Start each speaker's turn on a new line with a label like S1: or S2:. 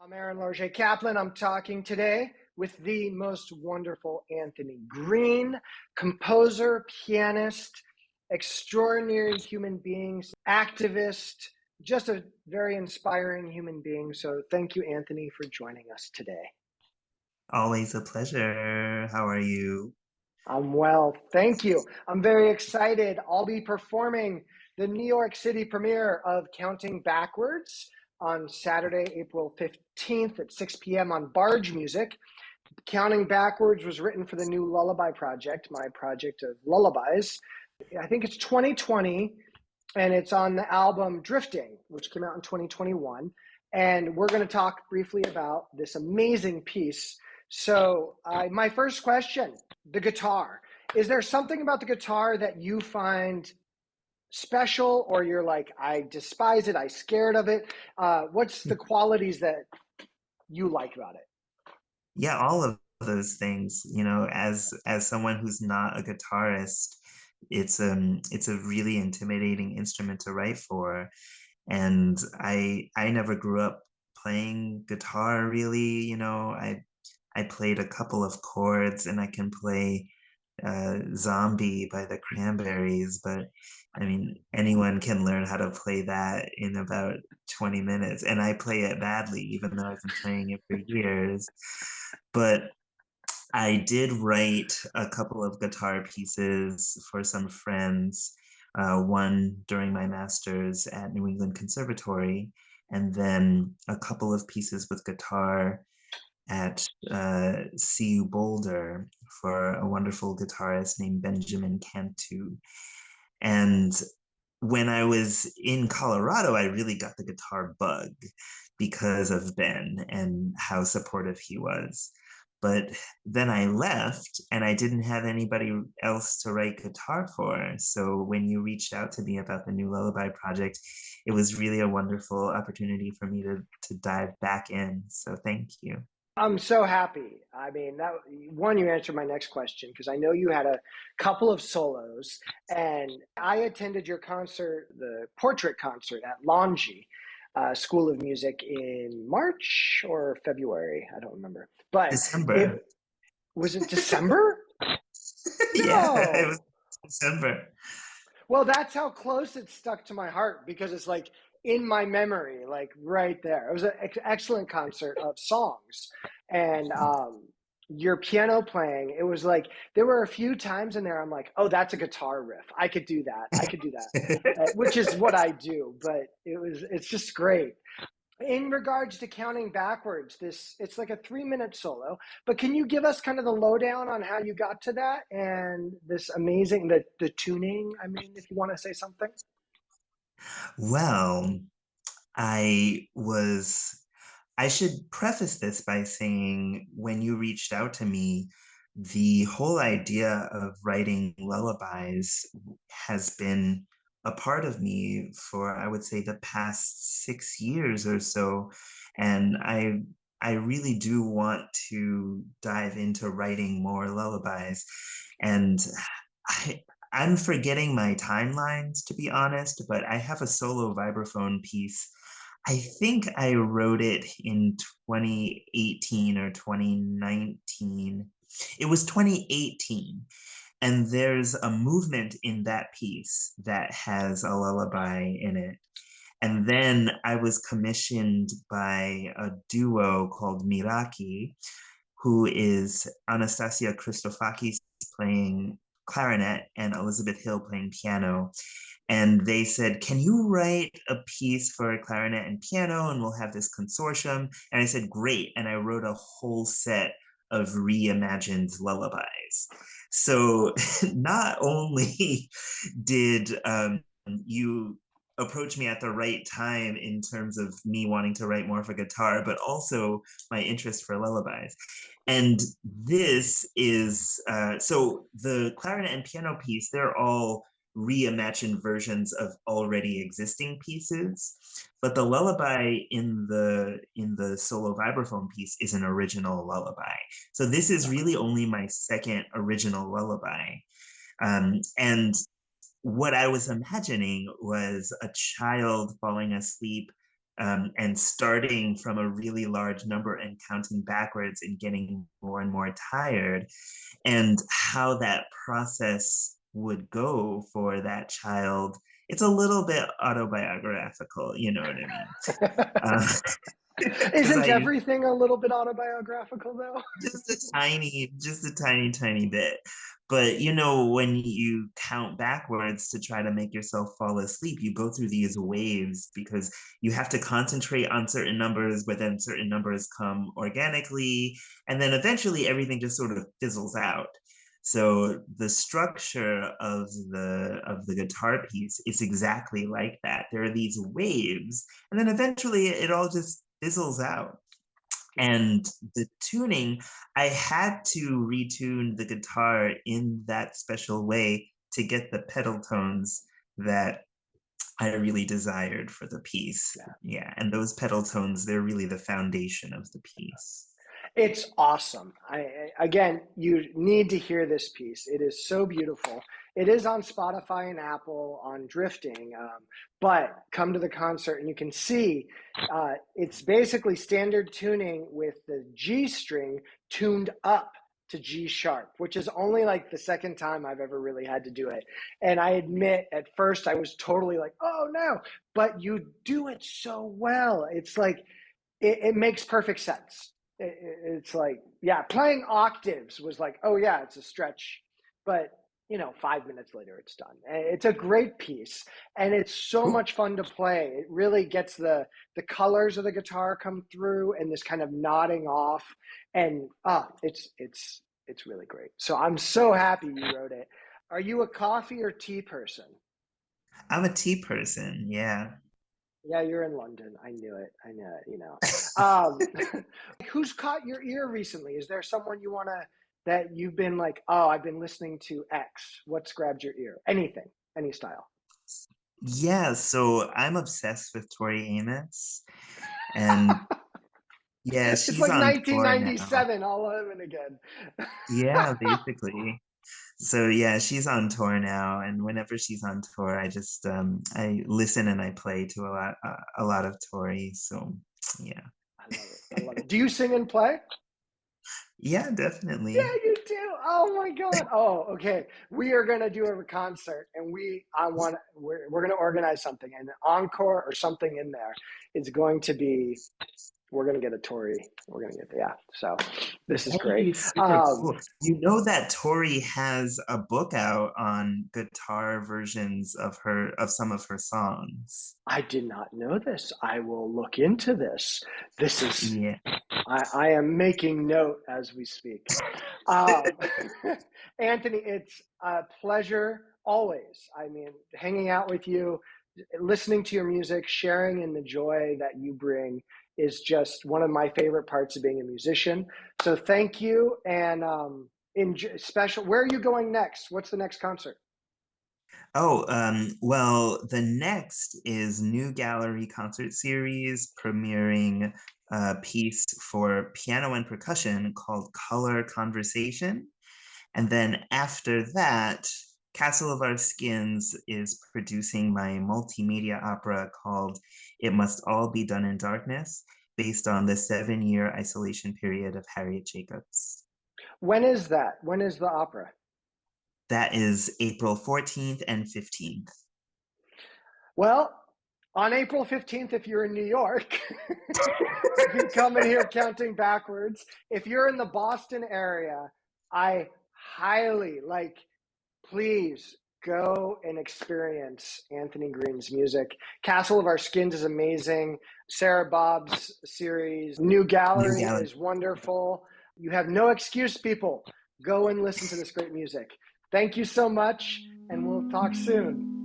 S1: I'm Aaron Larget-Caplan. I'm talking today with the most wonderful Anthony Green, composer, pianist, extraordinary human being, activist, just a very inspiring human being. So thank you, Anthony, for joining us today.
S2: Always a pleasure. How are you?
S1: I'm well, thank you. I'm very excited. I'll be performing the New York City premiere of Counting Backwards on Saturday, April 15th at 6 p.m. on Barge Music. Counting Backwards was written for the new Lullaby project, my project of lullabies. I think it's 2020, and it's on the album Drifting, which came out in 2021. And we're going to talk briefly about this amazing piece. So my first question, the guitar. Is there something about the guitar that you find special, or you're like, I despise it, I'm scared of it? What's the qualities that you like about it?
S2: Yeah, all of those things. As someone who's not a guitarist, it's a really intimidating instrument to write for. And I never grew up playing guitar really, I played a couple of chords and I can play Zombie by the Cranberries, but I mean, anyone can learn how to play that in about 20 minutes. And I play it badly, even though I've been playing it for years. But I did write a couple of guitar pieces for some friends, one during my master's at New England Conservatory, and then a couple of pieces with guitar at CU Boulder for a wonderful guitarist named Benjamin Cantu. And when I was in Colorado, I really got the guitar bug because of Ben and how supportive he was. But then I left and I didn't have anybody else to write guitar for. So when you reached out to me about the new Lullaby project, it was really a wonderful opportunity for me to dive back in. So thank you.
S1: I'm so happy. I mean, that one, you answered my next question because I know you had a couple of solos, and I attended your concert, the portrait concert at Longy School of Music in March or February. I don't remember, but it
S2: December.
S1: was it December?
S2: Yeah, it
S1: No.
S2: was December.
S1: Well, that's how close it stuck to my heart because it's like in my memory, like right there. It was an excellent concert of songs, and your piano playing. It was like there were a few times in there. I'm like, oh, that's a guitar riff. I could do that. I could do that, which is what I do. But it's just great. In regards to counting backwards, it's like a 3-minute solo, but can you give us kind of the lowdown on how you got to that and this amazing the tuning? I mean, if you want to say something.
S2: Well, I was, I should preface this by saying when you reached out to me, the whole idea of writing lullabies has been a part of me for, I would say, the past 6 years or so. And I really do want to dive into writing more lullabies. And I, I'm forgetting my timelines, to be honest, but I have a solo vibraphone piece. I think I wrote it in 2018 or 2019. It was 2018. And there's a movement in that piece that has a lullaby in it. And then I was commissioned by a duo called Miraki, who is Anastasia Christofakis playing clarinet and Elizabeth Hill playing piano. And they said, can you write a piece for clarinet and piano? And we'll have this consortium. And I said, great. And I wrote a whole set of reimagined lullabies. So not only did you approach me at the right time in terms of me wanting to write more for guitar, but also my interest for lullabies. And this is so the clarinet and piano piece, they're all reimagined versions of already existing pieces, but the lullaby in the solo vibraphone piece is an original lullaby. So this is really only my second original lullaby. And what I was imagining was a child falling asleep and starting from a really large number and counting backwards and getting more and more tired, and how that process would go for that child. It's a little bit autobiographical, you know what I mean? Because
S1: Isn't
S2: I
S1: everything a little bit autobiographical though?
S2: just a tiny bit. But when you count backwards to try to make yourself fall asleep, you go through these waves because you have to concentrate on certain numbers, but then certain numbers come organically, and then eventually everything just sort of fizzles out. So the structure of the guitar piece is exactly like that. There are these waves, and then eventually it all just fizzles out. And the tuning, I had to retune the guitar in that special way to get the pedal tones that I really desired for the piece.
S1: Yeah.
S2: Yeah, and those pedal tones, they're really the foundation of the piece.
S1: It's awesome. Again, you need to hear this piece. It is so beautiful. It is on Spotify and Apple on Drifting, but come to the concert and you can see it's basically standard tuning with the G string tuned up to G sharp, which is only like the second time I've ever really had to do it. And I admit at first I was totally like, oh no, but you do it so well. It's like, it makes perfect sense. It's like, yeah, playing octaves was like, oh yeah, it's a stretch, but 5 minutes later it's done. It's a great piece, and it's so
S2: Cool.
S1: much fun to play. It really gets the colors of the guitar come through, and this kind of nodding off, and it's really great. So I'm so happy you wrote it. Are you a coffee or tea person?
S2: I'm a tea person, yeah.
S1: Yeah, you're in London. I knew it. I knew it. Um, who's caught your ear recently? Is there someone that you've been like, oh, I've been listening to X. What's grabbed your ear? Anything, any style.
S2: Yeah, so I'm obsessed with Tori Amos, and yeah,
S1: It's
S2: she's
S1: like
S2: on tour now.
S1: 1997 all over again.
S2: Yeah, basically. So yeah, she's on tour now, and whenever she's on tour, I listen and I play to a lot of Tori. So yeah,
S1: I love it. I love it. Do you sing and play?
S2: yeah,
S1: Yeah,
S2: definitely.
S1: you do. Oh my God. Oh, okay. We are gonna do a concert, and we're gonna organize something, and an encore or something in there is going to be. We're gonna get a Tory. We're gonna get, yeah. So this is
S2: That would
S1: great.
S2: be super cool. You know that Tori has a book out on guitar versions of some of her songs.
S1: I did not know this. I will look into this. This is.
S2: Yeah.
S1: I am making note as we speak. Um, Anthony, it's a pleasure always. I mean, hanging out with you, listening to your music, sharing in the joy that you bring is just one of my favorite parts of being a musician. So thank you. And special, where are you going next? What's the next concert?
S2: Oh, well, the next is New Gallery Concert Series premiering a piece for piano and percussion called Color Conversation. And then after that, Castle of Our Skins is producing my multimedia opera called It Must All Be Done in Darkness, based on the 7-year isolation period of Harriet Jacobs.
S1: When is that? When is the opera?
S2: That is April 14th and 15th.
S1: Well, on April 15th, if you're in New York, you can come in here counting backwards. If you're in the Boston area, I highly please go and experience Anthony Green's music. Castle of Our Skins is amazing. Sarah Bob's series, New
S2: New
S1: Gallery
S2: Gallery.
S1: is wonderful. You have no excuse, people. Go and listen to this great music. Thank you so much, and we'll talk soon.